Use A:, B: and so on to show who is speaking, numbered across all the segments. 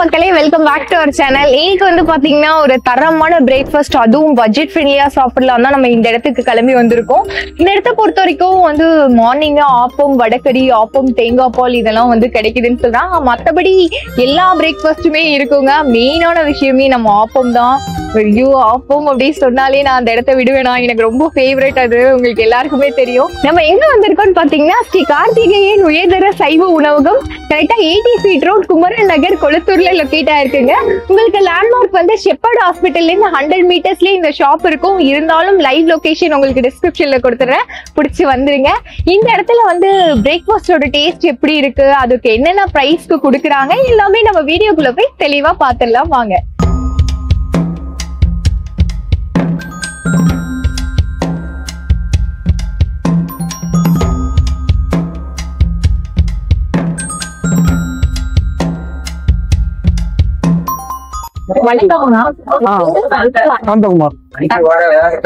A: மக்களே, welcome back to our channel. இன்னைக்கு வந்து பாத்தீங்கன்னா ஒரு தரமான பிரேக்ஃபாஸ்ட், அதுவும் பட்ஜெட் ஃப்ரெண்ட்லியா சாப்பிடலாம் தான் நம்ம இந்த இடத்துக்கு கிளம்பி வந்திருக்கோம். இந்த இடத்த பொறுத்த வரைக்கும் வந்து மார்னிங் ஆப்பம், வடகறி, ஆப்பம், தேங்காய் பால் இதெல்லாம் வந்து கிடைக்குதுன்னு சொல்றாங்க. மற்றபடி எல்லா பிரேக்ஃபாஸ்ட்டுமே இருக்குங்க. மெயினான விஷயமே நம்ம ஆப்பம் தான். ஐயோ, ஆப்பம் அப்படின்னு சொன்னாலே நான் அந்த இடத்த விடுவேனா, எனக்கு ரொம்ப ஃபேவரட். அது உங்களுக்கு எல்லாருக்குமே தெரியும். நம்ம எங்க வந்திருக்கோம்னு பாத்தீங்கன்னா ஸ்ரீ கார்த்திகேயன் உயர்தர சைவ உணவகம். கரெக்டா 80 ஃபீட் ரோட், குமரன் நகர், கொளத்தூர்ல லொகேட் ஆயிருக்குங்க. உங்களுக்கு லேண்ட்மார்க் வந்து ஷெப்பர்ட் ஹாஸ்பிட்டல்ல இருந்து 100 மீட்டர்ஸ்லயே இந்த ஷாப் இருக்கும். இருந்தாலும் லைவ் லொகேஷன் உங்களுக்கு டிஸ்கிரிப்ஷன்ல கொடுத்துறேன், பிடிச்சி வந்துருங்க. இந்த இடத்துல வந்து பிரேக்ஃபாஸ்டோட டேஸ்ட் எப்படி இருக்கு, அதுக்கு என்னென்ன பிரைஸ்க்கு கொடுக்குறாங்க, எல்லாமே நம்ம வீடியோக்குள்ள போய் தெளிவா பாத்துடலாம் வாங்க.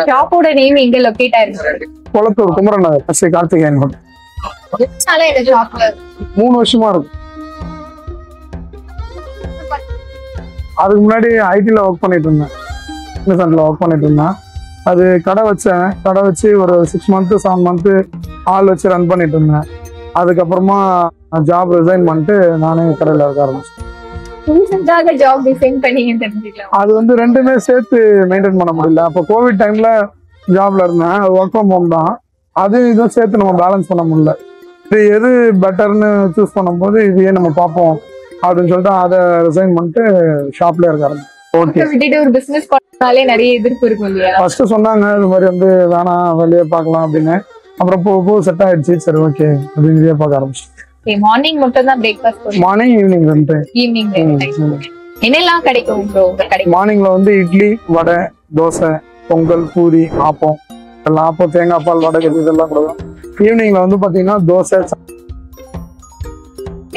A: ஷாப்போட நேம் எங்க லொகேட் ஆயிருக்கு?
B: கொளத்தூர், குமரன் நகர், ஸ்ரீ கார்த்திகேயன். 3 வருஷமா இருக்கு. அதுக்கு முன்னாடி ஐடில ஒர்க் பண்ணிட்டு இருந்தேன், ஒர்க் பண்ணிட்டு இருந்தேன். அது கடை வச்சேன். கடை வச்சு ஒரு 6 மந்த் 7 மந்த் ஆள் வச்சு ரன் பண்ணிட்டு இருந்தேன். அதுக்கப்புறமா ஜாப் ரிசைன் பண்ணிட்டு நானே கடையில் இருக்க ஆரம்பிச்சேன். அது வந்து ரெண்டுமே சேர்த்து மெயின்டைன் பண்ண முடியல. அப்போ கோவிட் டைம்ல ஜாப்ல இருந்தேன், ஒர்க் ஃப்ரம் ஹோம் தான். அது இதுவும் சேர்த்து நம்ம பேலன்ஸ் பண்ண முடியல. இது எது பெட்டர்னு சூஸ் பண்ணும்போது இதையே நம்ம பார்ப்போம் அப்படின்னு சொல்லிட்டு அதை ரிசைன் பண்ணிட்டு ஷாப்ல இருக்க ஆரம்பிச்சேன்.
A: ஒரு பிசினஸ் பண்ணாலே நிறைய எதிர்ப்பு இருக்கும் இல்லையா?
B: ஃபர்ஸ்ட் சொன்னாங்க இது மாதிரி வந்து வேணாம், வெளியே பார்க்கலாம் அப்படின்னு. அப்புறம் போ செட் ஆயிடுச்சு. சரி ஓகே அப்படின்னு வெளியே பார்க்க ஆரம்பிச்சேன்.
A: மார்னிங் மட்டும் தான் பிரேக்ஃபாஸ்ட்?
B: மார்னிங், ஈவினிங் ரெண்டு.
A: ஈவினிங் என்னெல்லாம் கிடைக்கும் ப்ரோ?
B: மார்னிங்ல வந்து இட்லி, வடை, தோசை, பொங்கல், பூரி, ஆப்பம் எல்லாம். ஆப்பம், தேங்காய் பால், வடை இதெல்லாம் கொடுக்கும். ஈவினிங்ல வந்து பாத்தீங்கன்னா தோசை.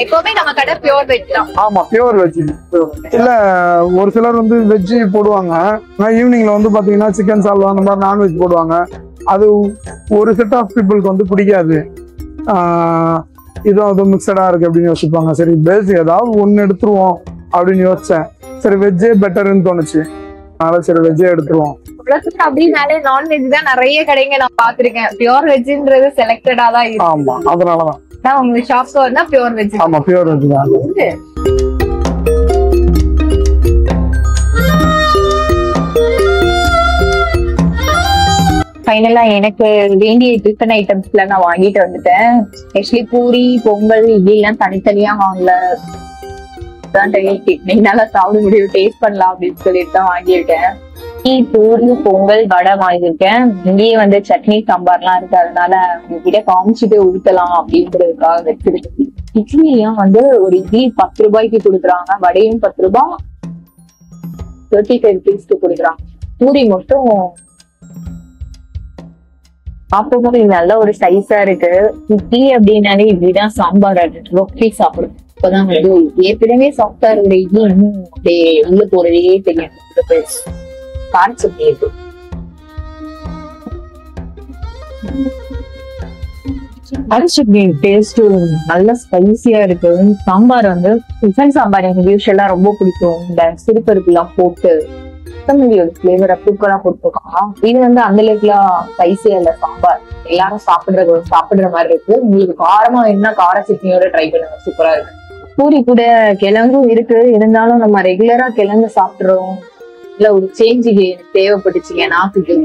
A: எப்பவுமே நம்ம கடை பியூர் வெஜ் தான்.
B: ஆமா, பியூர் வெஜ். இல்ல ஒரு சிலர் வந்து வெஜ் போடுவாங்க. ஈவினிங்ல வந்து பாத்தீங்கன்னா சிக்கன் சால்வா அந்த மாதிரி நான்வெஜ் போடுவாங்க. அது ஒரு செட் ஆஃப் பீப்புளுக்கு வந்து பிடிக்காது. இதுவும் அது மிக்சடா இருக்கு அப்படின்னு யோசிப்பாங்க. சரி பேஸ் ஏதாவது ஒன்னு எடுத்துருவோம் அப்படின்னு யோசிச்சேன். சரி வெஜ்ஜே பெட்டர்ன்னு தோணுச்சு, அதனால சரி வெஜ்ஜே எடுத்துருவோம்.
A: அப்படின்னாலே நான்வெஜ் தான் நிறைய கடைங்க நான் பாத்திருக்கேன். பியூர் வெஜ்ன்றது செலக்டடா தான் இருக்கு.
B: ஆமா, அதனாலதான்
A: உங்க ஷாப்க்கு வந்தா பியூர் வெஜ்.
B: ஆமா, பியூர் வெஜ் தான்.
A: ஃபைனலா எனக்கு வேண்டிய டிஃபன் ஐட்டம்ஸ்ல நான் வாங்கிட்டு வந்துட்டேன். ஆக்சுவலி பூரி, பொங்கல், இட்லி எல்லாம் தனித்தனியா வாங்கல, என்னால சாப்பிட முடியும், டேஸ்ட் பண்ணலாம் அப்படின்னு சொல்லிட்டு தான் வாங்கியிருக்கேன். பூரி, பொங்கல், வடை வாங்கியிருக்கேன். இங்கேயே வந்து சட்னி சாம்பார்லாம் இருக்கு, அதனால உங்ககிட்ட காமிச்சுட்டு ஊத்தலாம் அப்படின்றதுக்காக வச்சிருக்கு. இட்லியும் வந்து ஒரு இட்லி 10 ரூபாய்க்கு கொடுக்குறாங்க, வடையும் 10 ரூபாய், 35 rupees கொடுக்குறாங்க. பூரி மட்டும் அப்பவும் இது நல்ல ஒரு சைஸா இருக்கு. இட்லி அப்படின்னாலே இப்படிதான் சாம்பார் ரொட்டி சாப்பிடும். இப்பதான் வந்து ஏற்கனவே சாஃப்டா இருக்கிற இட்லி இன்னும் அப்படியே உள்ள போறதே தெரியும். டேஸ்ட் நல்ல ஸ்பைசியா இருக்கு. சாம்பார் வந்து டிஃபன் சாம்பார் எனக்கு யூஸ்வலா ரொம்ப பிடிக்கும். இந்த சிறுபருப்பு எல்லாம் போட்டு ஃபிளேவரை தூக்கலா கொடுத்துருக்காங்க. இது வந்து அந்த அளவுக்கு ஸ்பைசியா இல்ல சாம்பார். எல்லாரும் சாப்பிடுற மாதிரி இருக்கு. உங்களுக்கு காரமா என்ன கார சட்னியோட ட்ரை பண்ணுங்க, சூப்பரா இருக்கு. பூரி கூட கிழங்கும் இருக்கு, இருந்தாலும் நம்ம ரெகுலரா கிழங்கு சாப்பிடுறோம், இல்ல ஒரு சேஞ்சுக்கு தேவைப்பட்டுச்சுங்க நாக்குக்கு.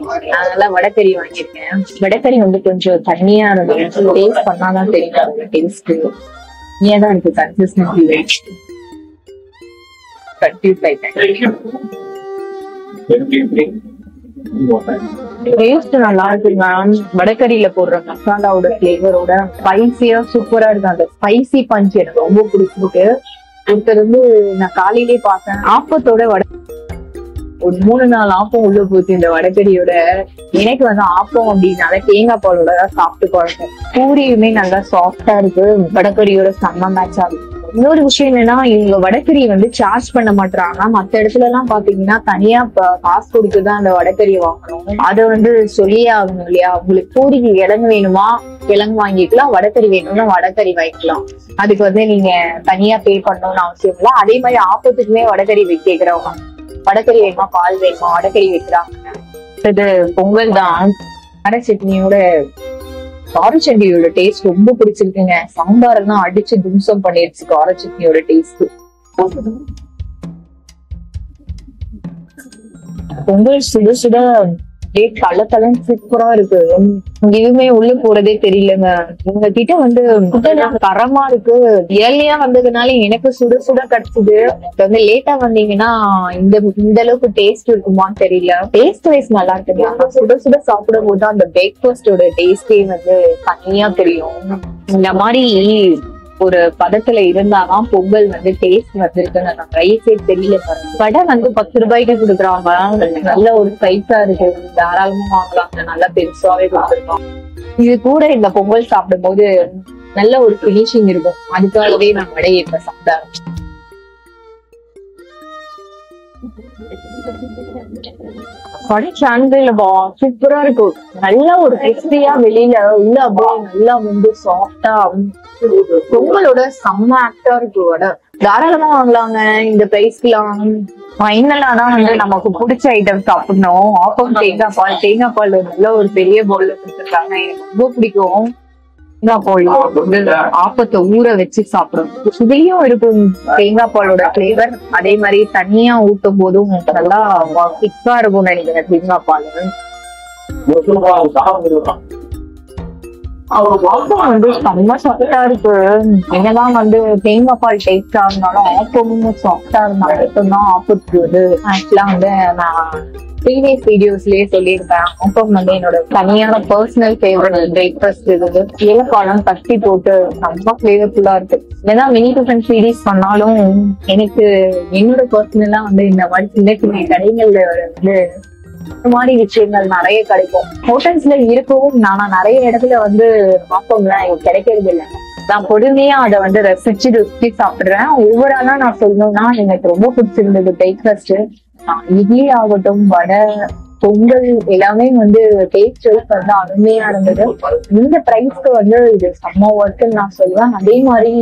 A: அதனால வடகறி வாங்கியிருக்கேன். வடகறி வந்து கொஞ்சம் தண்ணியா இருந்தது, டேஸ்ட் பண்ணாதான் தெரியும் டேஸ்ட். ஏதான் இருக்கு கன்சிஸ்டன்சி. டேஸ்ட் நல்லா இருக்குங்க. வடகறியில போடுற மசாலாவோட பிளேவரோட ஸ்பைசியா சூப்பரா இருக்கு. அந்த ஸ்பைசி பஞ்ச் எனக்கு ரொம்ப பிடிச்சிருக்கு. ஒருத்தர் வந்து நான் காலையிலேயே பார்த்தேன், ஆப்பத்தோட வடை ஒரு 3-4 ஆப்பம் உள்ள போச்சு இந்த வடகறியோட. எனக்கு வந்து ஆப்பம் அப்படின்னால தேங்காய் பாலோட தான் சாப்பிட்டு குழம்பு. பூரியுமே நல்லா சாஃப்டா இருக்கு, வடகறியோட செம்ம மேட்ச் ஆகுது. இன்னொரு விஷயம் என்னன்னா இவங்க வடகறி வந்து சார்ஜ் பண்ண மாட்டாங்க. மத்த இடத்துல எல்லாம் பாத்தீங்கன்னா தனியா காசு கொடுத்துதான் அந்த வடகறி வாங்கணும். அதை வந்து சொல்லியே ஆகணும் இல்லையா? உங்களுக்கு பூரிக்கு கிழங்கு வேணுமா கிழங்கு வாங்கிக்கலாம், வடகறி வேணும்னா வடகறி வாங்கிக்கலாம். அதுக்கு வந்து நீங்க தனியா பே பண்ணணும்னு அவசியம் இல்லை. அதே மாதிரி ஆப்பத்துக்குமே வடகறி கேக்குறவங்க வடகறி வேணுமா பால் வேணுமா வடகறி வைக்கிறாங்க. இது பொங்கல் தான். கார சட்னியோட கார சட்னியோட டேஸ்ட் ரொம்ப பிடிச்சிருக்குங்க. சாம்பார் எல்லாம் அடிச்சு தும்சம் பண்ணிருச்சு கார சட்னியோட டேஸ்ட். பொங்கல் சுட சுட தளத்தளம் சூப்பரா இருக்கு. எதுவுமே உள்ள போறதே தெரியலங்க. உங்க கிட்ட வந்து தரமா இருக்கு. ஏர்லியா வந்ததுனால எனக்கு சுட சுட கிடைச்சது. வந்து லேட்டா வந்தீங்கன்னா இந்த அளவுக்கு டேஸ்ட் இருக்குமான்னு தெரியல. டேஸ்ட் வைஸ் நல்லா இருக்கு. சுட சுட சாப்பிடும் போது அந்த பிரேக்ஃபாஸ்டோட டேஸ்டே வந்து தனியா தெரியும். இந்த மாதிரி ஒரு பதத்துல இருந்தாதான் பொங்கல் வந்து டேஸ்ட் வந்திருக்குன்னு நான் ரைஸே தெரியல. வடை வந்து 10 ரூபாய்க்கு கொடுக்குறாங்க. நல்ல ஒரு சைஸா இருக்கு, தாராளமா வாங்கலாம். நல்லா பெருசாவே கொடுத்துருக்கோம். இது கூட இந்த பொங்கல் சாப்பிடும் போது நல்ல ஒரு பினிஷிங் இருக்கும். அதுக்காகவே நான் வடையை இப்ப சாப்பிட ஆரம்பிச்சேன். வடை சாண்டில்பா சூப்பரா இருக்கும். நல்லா ஒரு கிறிஸ்பியா வெளியில உள்ள அப்படியே நல்லா வந்து சாஃப்டா பொங்கலோட செம்ம ஆக்டா இருக்கு வடை. தாராளமா வாங்கலாங்க இந்த பிரைஸ்க்குலாம். ஃபைனலா தான் வந்து நமக்கு பிடிச்ச ஐட்டம் சாப்பிடணும். ஆப்பம் தேங்காய் பால் நல்ல ஒரு பெரிய பவுல்ல கொடுத்துருக்காங்க. எனக்கு ரொம்ப பிடிக்கும். ஆப்பத்தை ஊற வச்சு சாப்பிடும். இதுலயும் இருக்கும் தேங்காய் பாலோட பிளேவர். அதே மாதிரி தனியா ஊட்டும் போதும் நல்லா திக்கா இருக்கும் நினைக்கிறேன் தேங்காய் பால். ஆப்பம் வந்து செம்ம சாஃப்டா இருக்கு. என்னதான் வந்து தேங்காய் பால் டேஸ்டா இருந்தாலும் ஆப்பமும் சாஃப்டா இருந்தாலும் தான் ஆப்பத்துக்கு வந்து ஆக்சுவலா வந்து நான் ப்ரீவியஸ் வீடியோஸ்லயே சொல்லியிருப்பேன். ஆப்பம் வந்து என்னோட தனியான பர்சனல் ஃபேவரட் பிரேக்ஃபாஸ்ட். இது ஏலக்காலம் தட்டி போட்டு ரொம்ப ஃபிளேவர்ஃபுல்லா இருக்கு. ஏன்னா மினி டிஃபன் சீரீஸ் பண்ணாலும் எனக்கு என்னோட பர்சனலா வந்து இந்த மாதிரி சின்ன சின்ன கடைகள்ல வந்து இந்த மாதிரி விஷயங்கள் நிறைய கிடைக்கும். ஹோட்டல்ஸ்ல இருக்கவும் நானா நிறைய இடத்துல வந்து ஆப்பம்லாம் எனக்கு கிடைக்கிறது இல்லை. நான் பொறுமையா அதை வந்து ருசி சாப்பிடுறேன். ஓவராலா நான் சொல்லணும்னா எனக்கு ரொம்ப பிடிச்சிருந்தது பிரேக்ஃபாஸ்ட். இட்லி ஆகட்டும், வடை, பொங்கல் எல்லாமே வந்து டேஸ்ட் வந்து அருமையா இருந்தது. இந்த பிரைஸ்க்கு வந்து இது செம்ம ஒர்க்குன்னு நான் சொல்லுவேன். அதே மாதிரி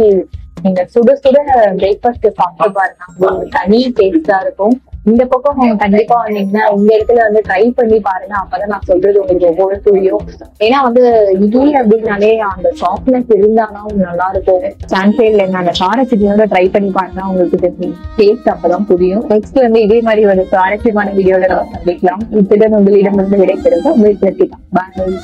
A: நீங்க சுட சுட பிரேக்ஃபாஸ்ட் சாப்பிட்டு பாருங்க, தனி டேஸ்டா இருக்கும். இந்த பக்கம் கண்டிப்பா வந்தீங்கன்னா இந்த இடத்துல வந்து ட்ரை பண்ணி பாருங்க. அப்பதான் நான் சொல்றது உங்களுக்கு ஒவ்வொரு புரியும். ஏன்னா வந்து இட்லி அப்படின்னாலே அந்த சாஃப்ட்னஸ் இருந்தாதான் நல்லா இருக்கும். சான்ஸே இல்லை. அந்த கார சட்னியோட ட்ரை பண்ணி பாருங்க, உங்களுக்கு டேஸ்ட் அப்பதான் புரியும். நெக்ஸ்ட் வந்து இதே மாதிரி ஒரு சுவாரஸ்யமான வீடியோல நம்ம சந்திக்கலாம். இத்துடன் உங்களிடம் வந்து விடைபெறுங்க. உங்களுக்கு பாய்.